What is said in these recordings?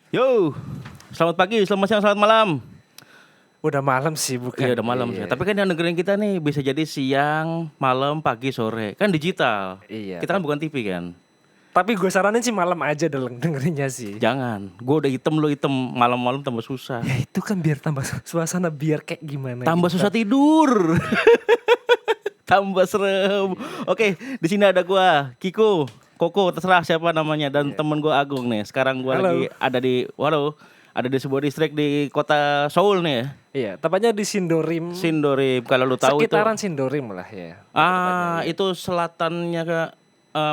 Yo, selamat pagi, selamat siang, selamat malam. Udah malam sih bukan? Iya udah malam sih. Tapi kan yang dengerin kita nih bisa jadi siang, malam, pagi, sore. Kan digital. Iya. Kita kan bukan TV kan. Tapi gue saranin sih malam aja dengerinnya sih. Jangan. Gue udah hitam, lo hitam. Malam-malam tambah susah. Ya itu kan biar tambah suasana biar kayak gimana. Tambah gitu. susah tidur. Tambah serem. Oke, di sini ada gua, Kiko, Koko, terserah siapa namanya, dan temen gua Agung nih. Sekarang gua Halo. lagi ada di sebuah distrik di kota Seoul nih ya. Iya, tepatnya di Sindorim. Sindorim, kalau lu tahu Sekitaran itu. Sindorim lah ya. Itu selatannya ke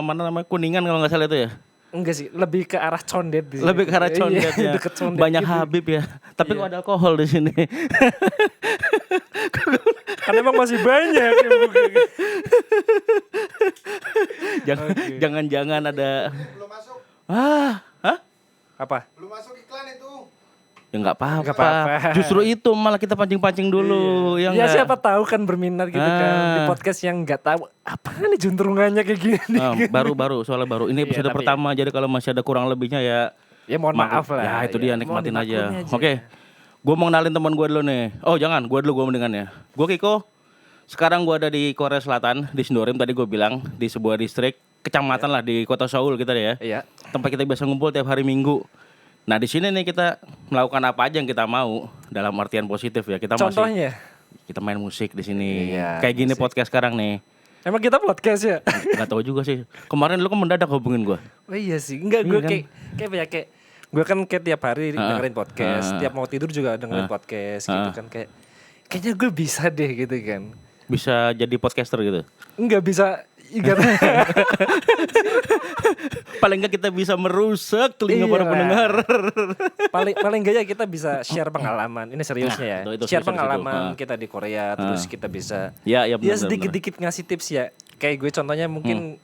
mana namanya, Kuningan kalau nggak salah itu ya. Enggak sih, lebih ke arah Condet di sini. Lebih ke arah Condet Iya, ya. deket Condet Banyak gitu. Habib ya. Tapi kok ada alkohol di sini. Karena emang masih banyak yang buka. Jangan-jangan ada. Belum masuk, Hah? Apa? belum masuk iklan itu. Ya nggak Nggak apa-apa. apa-apa. Justru itu malah kita pancing-pancing dulu. Ya nggak? siapa tahu kan berminat gitu kan di Ah. podcast yang nggak tahu apa nih juntrungannya kayak gini. Baru soalnya baru. Ini episode tapi- pertama, jadi kalau masih ada kurang lebihnya ya. Ya mohon maaf lah. Ya itu dia, nikmatin mohon aja. dimaklumi Oke. Gue mau kenalin teman gue dulu nih. Oh jangan, gue dulu, gue mendingan ya. Gue Kiko. Sekarang gue ada di Korea Selatan, di Sindorim tadi gue bilang, di sebuah distrik kecamatan lah di kota Seoul kita deh ya. Iya. Tempat kita biasa ngumpul tiap hari Minggu. Nah di sini nih kita melakukan apa aja yang kita mau, dalam artian positif ya. Contohnya? Kita main musik di sini. Iya, Kayak gini musik. podcast sekarang nih. Emang kita podcast ya? Gak tahu juga sih. Kemarin lu kan mendadak hubungin gue. Oh iya sih. Enggak, Iya gue kan? kayak gue kan kayak tiap hari dengerin podcast, tiap mau tidur juga dengerin podcast gitu kan, kayaknya gue bisa deh gitu kan. Bisa jadi podcaster gitu. Enggak bisa ingat. Paling enggak kita bisa merusak telinga para Iya. pendengar. paling enggak ya kita bisa share pengalaman. Ini seriusnya ya. Nah, itu Share serius itu. pengalaman kita di Korea, terus kita bisa Ya ya benar. sedikit-dikit ngasih tips ya. Kayak gue contohnya mungkin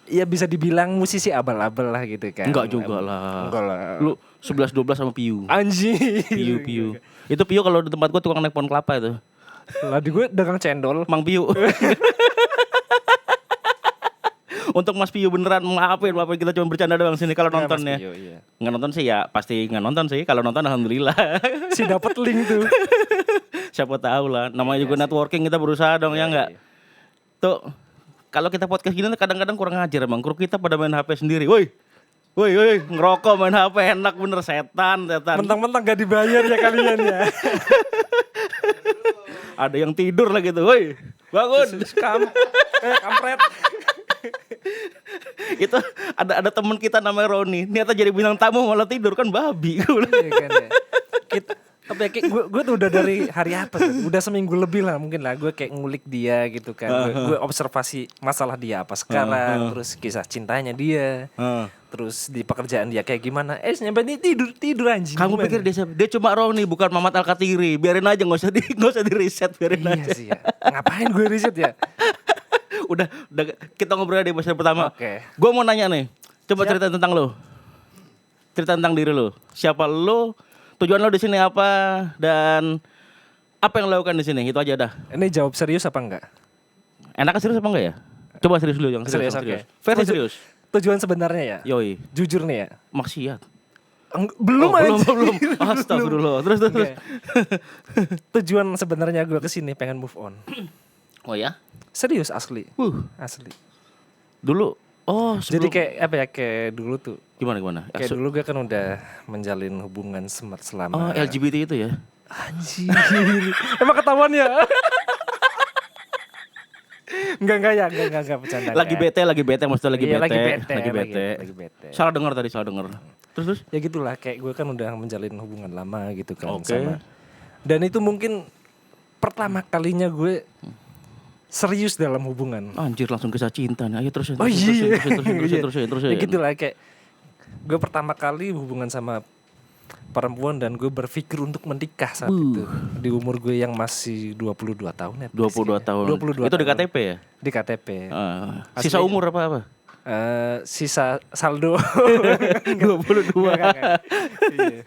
ya bisa dibilang musisi abal-abal lah gitu kan. Enggak juga lah. Enggak lah. Lu 11-12 sama Piu. Anjir. Piu. Itu Piu kalau di tempat gua tukang naik pohon kelapa itu. Lah di gue dagang cendol. Mang Piu. Untuk Mas Piu beneran maafin kita cuma bercanda doang sini kalau Ya, nonton Mas ya. Pio, iya. Nggak nonton sih ya pasti nggak nonton sih. Kalau nonton alhamdulillah. Si dapat link tuh. Siapa tahu lah. Namanya juga networking, kita berusaha dong ya nggak. Tuh kalau kita podcast gini kadang-kadang kurang ajar emang. Kru kita pada main HP sendiri. Woi, ngerokok main HP enak bener, setan. Mentang-mentang gak dibayar ya kalian ya. Ada yang tidur lagi tuh. Woi, bangun. Kampret. Itu ada teman kita namanya Roni. Niatnya jadi bintang tamu malah tidur, kan babi. Iya kan ya. Tapi kayak gue tuh udah dari hari apa tuh? Udah seminggu lebih lah mungkin lah. Gue kayak ngulik dia gitu kan. Gue observasi masalah dia apa sekarang. Terus kisah cintanya dia. Terus di pekerjaan dia kayak gimana. Nyampe dia tidur anjing. Kamu Gimana? pikir dia cuma Roni, bukan Mamat Al-Katiri. Biarin aja, nggak usah di riset, biarin Iya aja. sih ya. Ngapain gue riset ya? Udah kita ngobrol di episode pertama. Oke. Gue mau nanya nih. Coba Siap. cerita tentang lo. Cerita tentang diri lo. Siapa lo? Tujuan lo di sini apa? Dan apa yang lo lakukan di sini? Itu aja dah. Ini jawab serius apa enggak? Enaknya serius apa enggak ya? Coba serius dulu, yang Serius, serius. oke. Versi serius. Tujuan sebenarnya ya? Yoi. Jujur nih ya? Maksiat. Belum belum. anjing. Astagfirullah. Terus. Oke. Tujuan sebenarnya gue kesini pengen move on. Oh ya? Serius asli. Asli. Dulu. Oh, Jadi sebelum. kayak apa ya, kayak dulu tuh. Gimana? Kayak dulu gue kan udah menjalin hubungan selama. Oh, LGBT itu ya? Anjir. Emang ketahuan ya? Enggak ya, enggak bercanda. Lagi bete maksudnya lagi Iya, bete. lagi bete. Salah dengar. Terus. Ya gitulah, kayak gue kan udah menjalin hubungan lama gitu kan Oke. sama. Dan itu mungkin pertama kalinya gue serius dalam hubungan. Anjir, langsung kisah cinta nih. Ayo terusin. Oh iya. Terusin. Ya gitulah, kayak gue pertama kali hubungan sama perempuan dan gue berpikir untuk menikah saat itu di umur gue yang masih 22 tahun ya. 22 tahun. 22 Itu di tahun. KTP ya? Di KTP. Sisa Asli. umur apa? Sisa saldo 22. Enggak. Iya.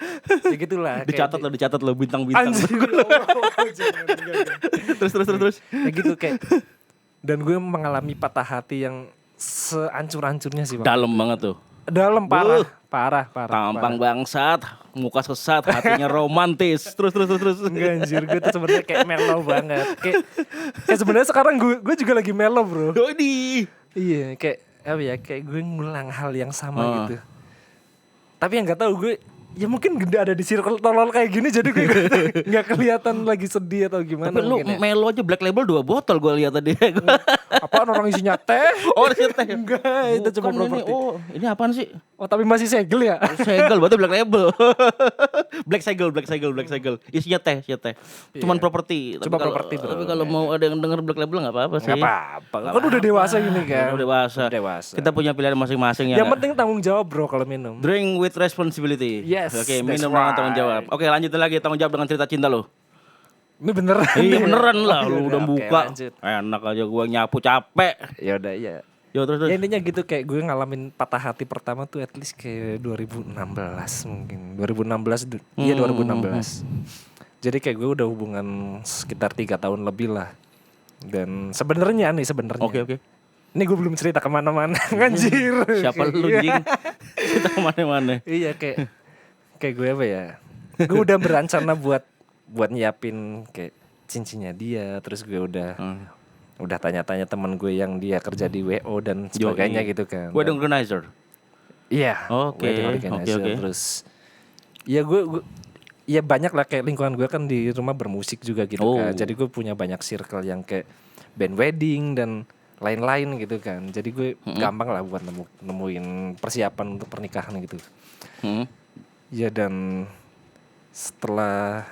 Ya gitulah. Dicatat lo bintang-bintang. Anjir. Terus. Ya gitu kayak. Dan gue mengalami patah hati yang seancur-ancurnya sih Bang. Dalam banget tuh. Dalam parah. Parah. Tampang bangsat, muka sesat, hatinya romantis. Terus. Enggak anjir, gue tuh sebenarnya kayak mellow banget. Kayak sebenarnya sekarang gue juga lagi mellow, bro. Doi. Iya, kayak apa ya? Kayak gue ngulang hal yang sama gitu. Ah. Tapi yang nggak tahu gue, ya mungkin gede ada di circle tolol kayak gini, jadi gue nggak kelihatan lagi sedih atau gimana. Tapi lu mungkin ya. melo aja Black Label 2 botol gue lihat tadi. Apaan orang isinya teh? Oh, di teh. Enggak, itu cuma Bukan ini. properti. Oh, ini apaan sih? Oh, tapi masih segel ya? Segel, berarti Black Label. Black Segel. Isinya teh. Cuman properti. Cuma properti, bro. Tapi kalau mau ada yang denger Black Label enggak apa-apa sih. Nggak apa-apa. Kan udah dewasa gini kan. Udah dewasa. Udah dewasa. Kita punya pilihan masing-masing ya. Yang nggak? penting tanggung jawab, bro, kalau minum. Drink with responsibility. Yes, Oke, that's minum dengan tanggung right. jawab. Oke, lanjutin lagi tanggung jawab dengan cerita cinta lo. Ini beneran. Iya beneran lah, Oh, lu iya, udah oke, buka. lanjut. Enak aja gua nyapu capek. Ya udah, iya. Yo terus. Ya intinya gitu, kayak gue ngalamin patah hati pertama tuh at least kayak 2016 mungkin. 2016. Iya 2016. Jadi kayak gue udah hubungan sekitar 3 tahun lebih lah. Dan sebenarnya. Oke. Ini gue belum cerita kemana-mana, anjir. Siapa lu Iya. jing? Kita kemana-mana. Iya kayak gue apa ya? Gue udah berencana buat nyiapin kayak cincinnya dia, terus gue udah tanya-tanya teman gue yang dia kerja di WO dan sebagainya gitu kan. Wedding organizer. Iya. Oke, wedding organizer. oke. Terus ya gue ya banyak lah, kayak lingkungan gue kan di rumah bermusik juga gitu Oh. kan. Jadi gue punya banyak circle yang kayak band wedding dan lain-lain gitu kan. Jadi gue gampang lah buat nemuin persiapan untuk pernikahan gitu. Ya dan setelah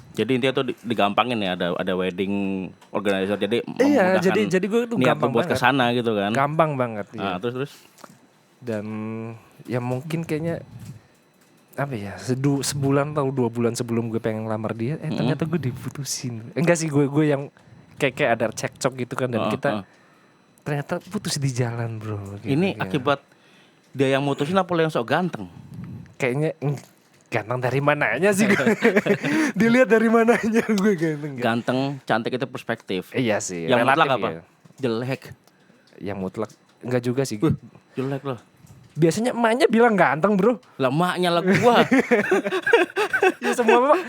Jadi intinya tuh digampangin ya, ada wedding organizer. Jadi iya, memudahkan jadi gue tuh niat gampang buat banget. kesana gitu kan. Gampang banget ya. Terus. Dan ya mungkin kayaknya apa ya, sebulan atau 2 bulan sebelum gue pengen lamar dia, ternyata gue diputusin. Enggak sih, gue yang kayak ada cekcok gitu kan, dan kita ternyata putus di jalan, bro. Gitu, Ini kan. akibat dia yang mutusin apa lo yang sok ganteng? Kayaknya ganteng dari mananya sih gue. Dilihat dari mananya gue ganteng. Ganteng, cantik itu perspektif. Iya sih. Yang relatif mutlak apa? ya. Jelek. Yang mutlak enggak juga sih. Jelek loh. Biasanya emaknya bilang ganteng, bro. Lah maknya lah gua. Ya semua memang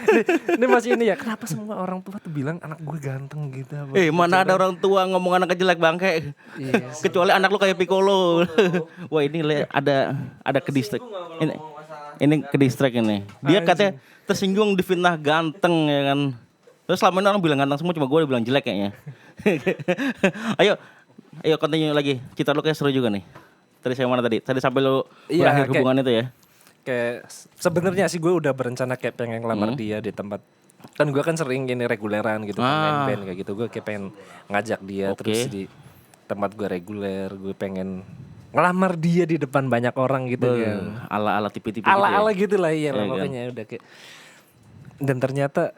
ini masih ini ya. Kenapa semua orang tua tuh bilang anak gue ganteng gitu? Mana ada orang tua ngomong anak jelek bangke. Yes. Kecuali anak lu kayak Piccolo. Wah ini ada ke distrik. Ini ke distrik ini. Dia katanya tersinggung difitnah ganteng ya kan. Terus selama ini orang bilang ganteng semua, cuma gue bilang jelek kayaknya. Ayo continue lagi. Cerita lu kayak seru juga nih. Tadi saya mana tadi? Tadi sampai lu berakhir hubungan itu ya. Kayak sebenarnya sih gue udah berencana kayak pengen ngelamar dia di tempat, kan gue kan sering gini reguleran gitu, main band kayak gitu. Gue kayak pengen ngajak dia terus di tempat gue reguler. Gue pengen ngelamar dia di depan banyak orang gitu kan. Ala-ala tipe-tipe Ala-ala gitu gitu lah, iya lah kan? makanya udah kayak. Dan ternyata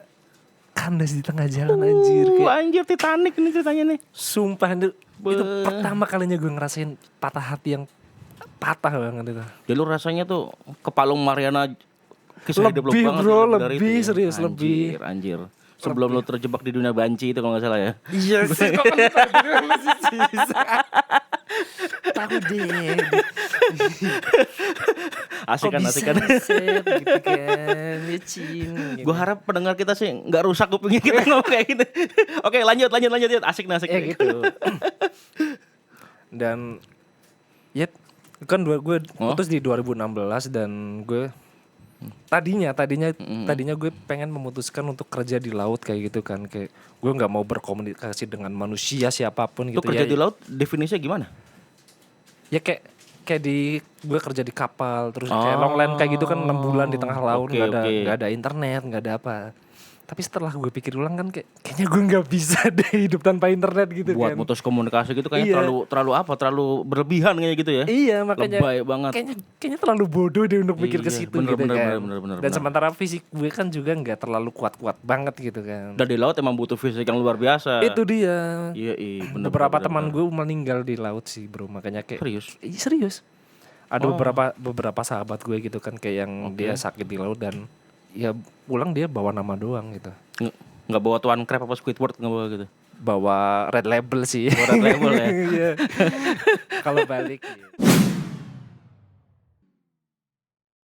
kandas di tengah jalan, anjir. Kayak Anjir Titanic ini ceritanya nih. sumpah itu pertama kalinya gue ngerasain patah hati yang patah banget itu. Ya lu rasanya tuh ke Palung Mariana kisah hidup lu Lebih, banget. bro, bener itu lebih ya. serius, Anjir, lebih. Anjir. Sebelum lu terjebak di dunia banci itu kalau nggak salah ya. Iya sih, kok kan lu sih. Tahu deh. Asik kan. Set, gitu kan, licin. Gitu. Gue harap pendengar kita sih nggak rusak kupingnya kita ngomong kayak gini. Oke lanjut. Asik nih. Ya gitu. Dan ya kan gue putus di 2016 dan gue tadinya gue pengen memutuskan untuk kerja di laut kayak gitu kan, kayak gue nggak mau berkomunikasi dengan manusia siapapun Itu gitu. kerja Ya, di laut definisinya gimana? ya kayak gue kerja di kapal terus kayak longline kayak gitu kan 6 bulan di tengah laut, nggak ada internet, nggak ada apa. Tapi setelah gue pikir ulang kan kayaknya gue nggak bisa deh hidup tanpa internet gitu. Buat kan. mutus komunikasi gitu kayaknya terlalu berlebihan kayak gitu ya. Iya, makanya Lebay banget. kayaknya terlalu bodoh deh untuk mikir ke situ bener, gitu kan. bener. Dan sementara fisik gue kan juga nggak terlalu kuat-kuat banget gitu kan. Dan di laut emang butuh fisik yang luar biasa. Itu dia. Iya, bener. Beberapa teman gue meninggal di laut sih, bro. Makanya kayak Serius? Serius. Ada beberapa sahabat gue gitu kan kayak yang dia sakit di laut dan ya pulang dia bawa nama doang gitu. Nggak bawa Tuan Crab apa Squidward nggak bawa gitu. Bawa Red Label sih. Bawa Red Label ya. Iya. Kalau balik. Iya.